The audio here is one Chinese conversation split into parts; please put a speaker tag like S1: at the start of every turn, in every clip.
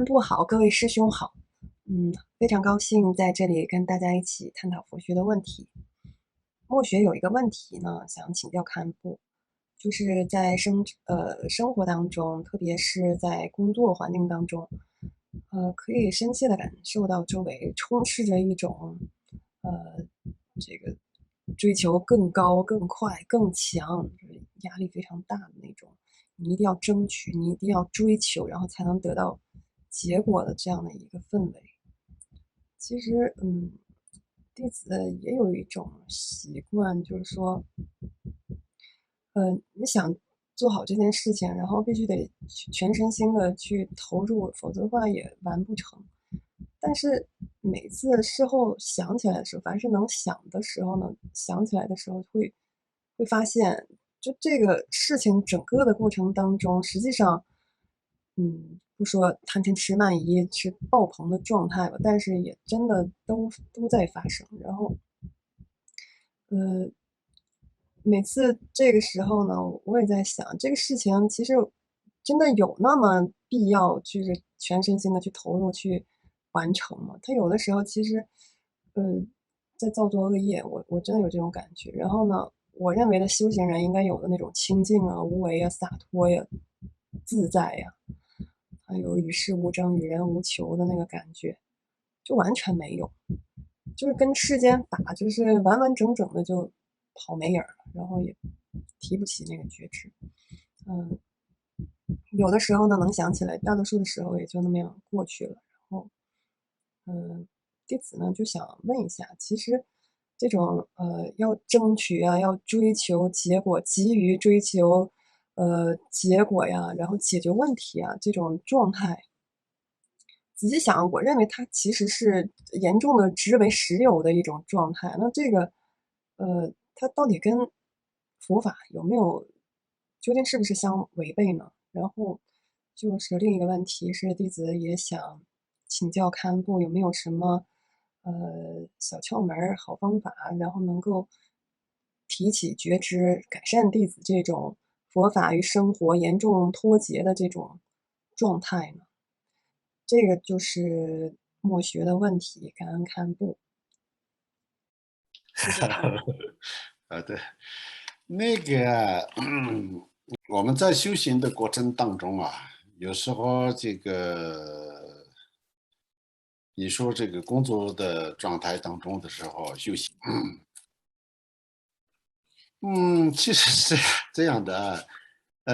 S1: 布好，各位师兄好。非常高兴在这里跟大家一起探讨佛学的问题。墨学有一个问题呢，想请教堪布，就是在生活当中，特别是在工作环境当中，可以深切的感受到周围充斥着一种呃这个追求更高、更快、更强，就是压力非常大的那种。你一定要争取，你一定要追求，然后才能得到结果的这样的一个氛围。其实，弟子也有一种习惯，就是说，你想做好这件事情，然后必须得全身心的去投入，否则的话也完不成。但是每次事后想起来的时候，凡是能想的时候呢，想起来的时候会发现，就这个事情整个的过程当中，实际上，不说贪嗔痴慢疑是爆棚的状态吧，但是也真的都在发生。然后，呃，每次这个时候呢，我也在想，这个事情其实真的有那么必要，就是全身心的去投入去完成吗？他有的时候其实，呃，在造作恶业，我真的有这种感觉。然后呢，我认为的修行人应该有的那种清净啊、无为啊、洒脱呀、自在呀，还有与世无争、与人无求的那个感觉，就完全没有。就是跟世间法就是完完整整的就跑没影儿了，然后也提不起那个觉知。嗯，有的时候呢能想起来，大多数的时候也就那么样过去了。然后，嗯，弟子呢就想问一下，其实这种要争取啊，要追求结果，急于追求结果呀，然后解决问题啊这种状态，仔细想，我认为它其实是严重的执为实有的一种状态。那这个，它到底跟佛法有没有究竟是不是相违背呢？然后就是另一个问题是，弟子也想请教堪布有没有什么小窍门儿、好方法，然后能够提起觉知，改善弟子这种佛法与生活严重脱节的这种状态呢？这个就是墨学的问题，感恩堪布，谢谢堪布。
S2: 好的，那个，我们在修行的过程当中啊，有时候你说这个工作的状态当中的时候休息，其实是这样的啊，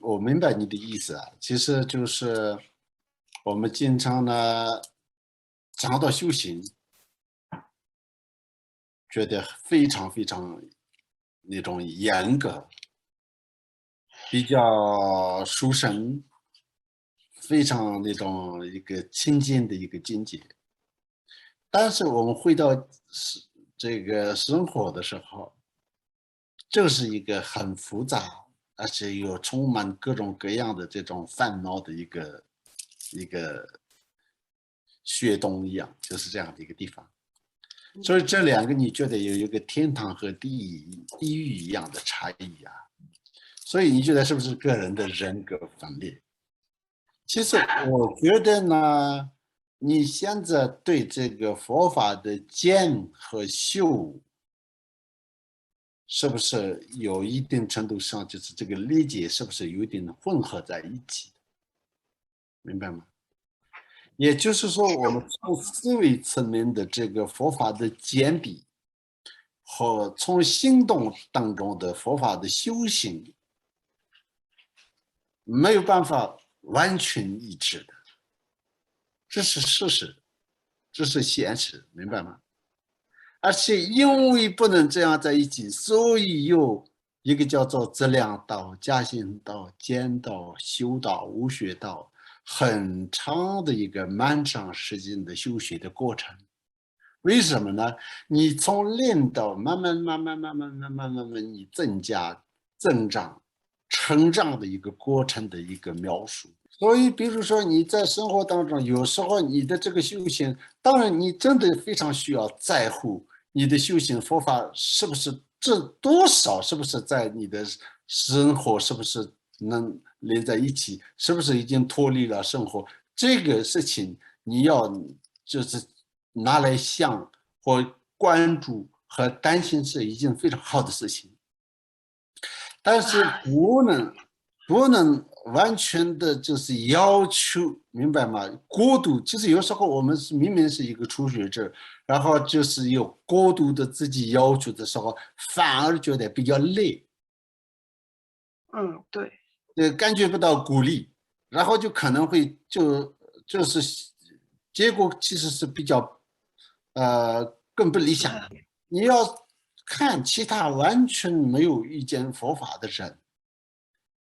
S2: 我明白你的意思啊，其实就是我们经常呢讲到修行，觉得非常非常那种严格，比较殊胜，非常那种一个亲近的一个境界。但是我们回到是这个生活的时候，这是一个很复杂，而且又充满各种各样的这种烦恼的一个穴洞一样，就是这样的一个地方。所以这两个你觉得有一个天堂和地狱一样的差异啊？所以你觉得是不是个人的人格分裂？其实我觉得呢，你现在对这个佛法的见和修，是不是有一定程度上就是这个理解是不是有一点混合在一起的，明白吗？也就是说，我们从思维层面的这个佛法的简笔和从行动当中的佛法的修行，没有办法完全一致的，这是事实，这是现实，明白吗？而且因为不能这样在一起，所以有一个叫做质量道、加行道、间道、修道、无学道，很长的一个漫长时间的修学的过程。为什么呢？你从零到慢慢，你增加、增长、成长的一个过程的一个描述。所以，比如说你在生活当中，有时候你的这个修行，当然你真的非常需要在乎你的修行佛法是不是这多少，是不是在你的生活是不是能连在一起，是不是已经脱离了生活，这个事情你要就是拿来想或关注和担心是一件非常好的事情，但是不能完全的就是要求，明白吗？过度，其实有时候我们是明明是一个初学者，然后就是有过度的自己要求的时候，反而觉得比较累，
S1: 对，
S2: 感觉不到鼓励，然后就可能会就是结果其实是比较更不理想的。你要看其他完全没有遇见佛法的人，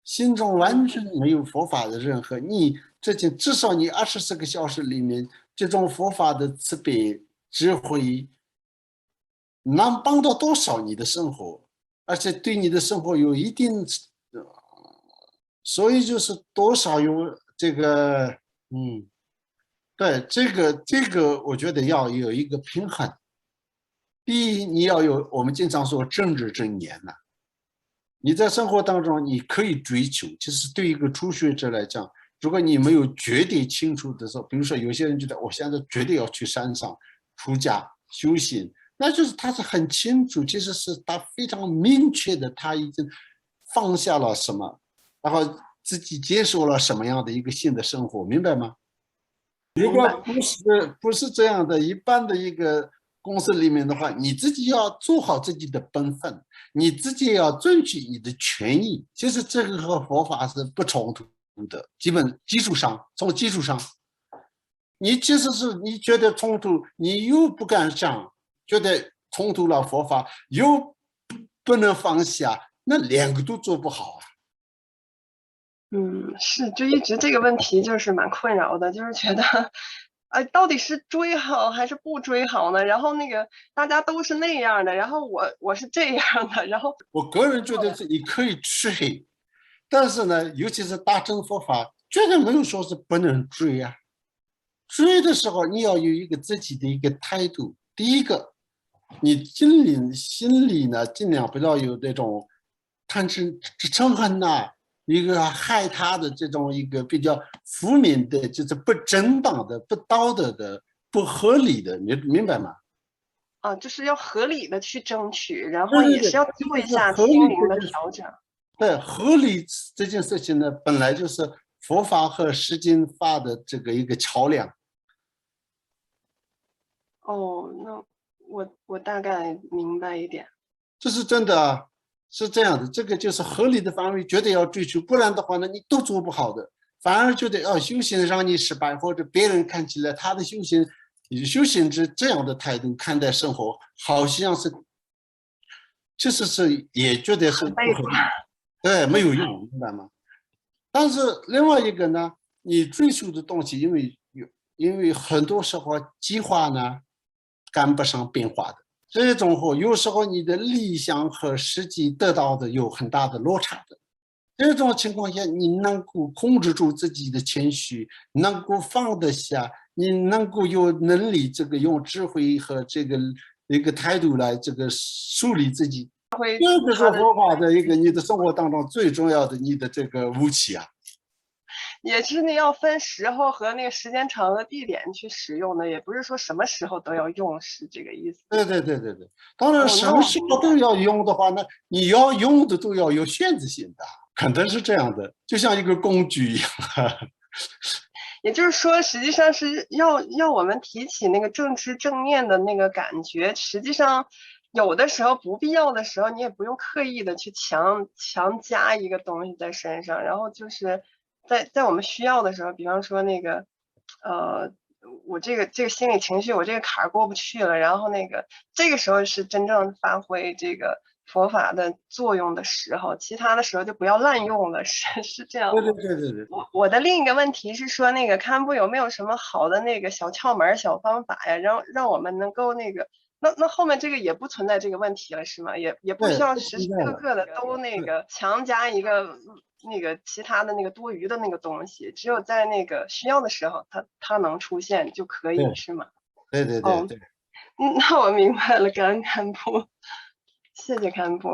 S2: 心中完全没有佛法的人和你至少你24个小时里面，这种佛法的慈悲智慧能帮到多少你的生活，而且对你的生活有一定，所以就是多少有这个，对，这个我觉得要有一个平衡。第一，你要有我们经常说政治正念呐，你在生活当中你可以追求，其实对一个初学者来讲，如果你没有绝对清楚的时候，比如说有些人觉得我现在绝对要去山上出家修行，那就是他是很清楚，其实是他非常明确的，他已经放下了什么，然后自己接受了什么样的一个新的生活，明白吗？如果
S1: 明白。
S2: 不是这样的，一般的一个公司里面的话，你自己要做好自己的本分，你自己要争取你的权益。其实这个和佛法是不冲突的，基础上，从基础上，你其实是你觉得冲突，你又不敢想，觉得冲突了佛法，又不能放下，那两个都做不好啊。
S1: 是，就一直这个问题就是蛮困扰的，就是觉得，到底是追好还是不追好呢？然后那个大家都是那样的，然后我是这样的，然后
S2: 我个人觉得是你可以追，但是呢，尤其是大乘佛法，绝对没有说是不能追啊。追的时候，你要有一个自己的一个态度。第一个，你心里呢，尽量不要有那种贪嗔痴嗔恨呐，一个害他的这种一个比较负面的，就是不正当的、不道德的、不合理的，你明白吗？
S1: 就是要合理的去争取，然后
S2: 对对对，
S1: 也是要
S2: 这
S1: 做一下
S2: 就是合理
S1: 心灵的
S2: 这件事。
S1: 调整。
S2: 对，合理这件事情呢，本来就是佛法和实践法的这个一个桥梁。
S1: 哦，那我大概明白一点。
S2: 这是真的啊，是这样的，这个就是合理的范围，绝对要追求，不然的话呢，你都做不好的，反而觉得修行让你失败，或者别人看起来他的修行者这样的态度看待生活，好像是，其实是也觉得是
S1: 很被动。
S2: 不合理，对，没有用，明白吗？但是另外一个呢，你追求的东西，因为很多时候计划呢赶不上变化的。这种有时候你的理想和实际得到的有很大的落差的。这种情况下，你能够控制住自己的情绪，能够放得下，你能够有能力这个用智慧和这个一个态度来这个树立自己。
S1: 会
S2: 这个是
S1: 他的
S2: 佛法的一个你的生活当中最重要的你的这个武器啊。
S1: 也是那要分时候和那个时间长和地点去使用的，也不是说什么时候都要用，是这个意思。
S2: 对对对对对，当然什
S1: 那
S2: 么
S1: 我明白。
S2: 时候都要用的话呢，你要用的都要有限制性的，肯定是这样的，就像一个工具一样。
S1: 也就是说，实际上是要我们提起那个正知正念的那个感觉，实际上有的时候不必要的时候，你也不用刻意的去强加一个东西在身上，然后就是在我们需要的时候，比方说那个我这个心理情绪，我这个坎儿过不去了，然后那个这个时候是真正发挥这个佛法的作用的时候，其他的时候就不要滥用了，是这样
S2: 对对
S1: 吗？
S2: 对对对。
S1: 我的另一个问题是说，那个堪布有没有什么好的那个小窍门、小方法呀，让我们能够那个，那后面这个也不存在这个问题了，是吗？也不需
S2: 对，
S1: 要
S2: 不
S1: 时时刻
S2: 存在了。
S1: 刻的都那
S2: 对
S1: 个强加一个那个其他的那个多余的那个东西，只有在那个需要的时候，它能出现就可以，是吗？
S2: 对对对
S1: 哦，
S2: 对。
S1: 那我明白了，感恩堪布，谢谢堪布。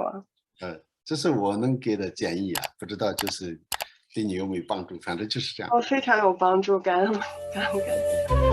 S2: 这是我能给的建议啊，不知道就是对你有没有帮助？反正就是这样。
S1: 非常有帮助，感恩感恩感谢。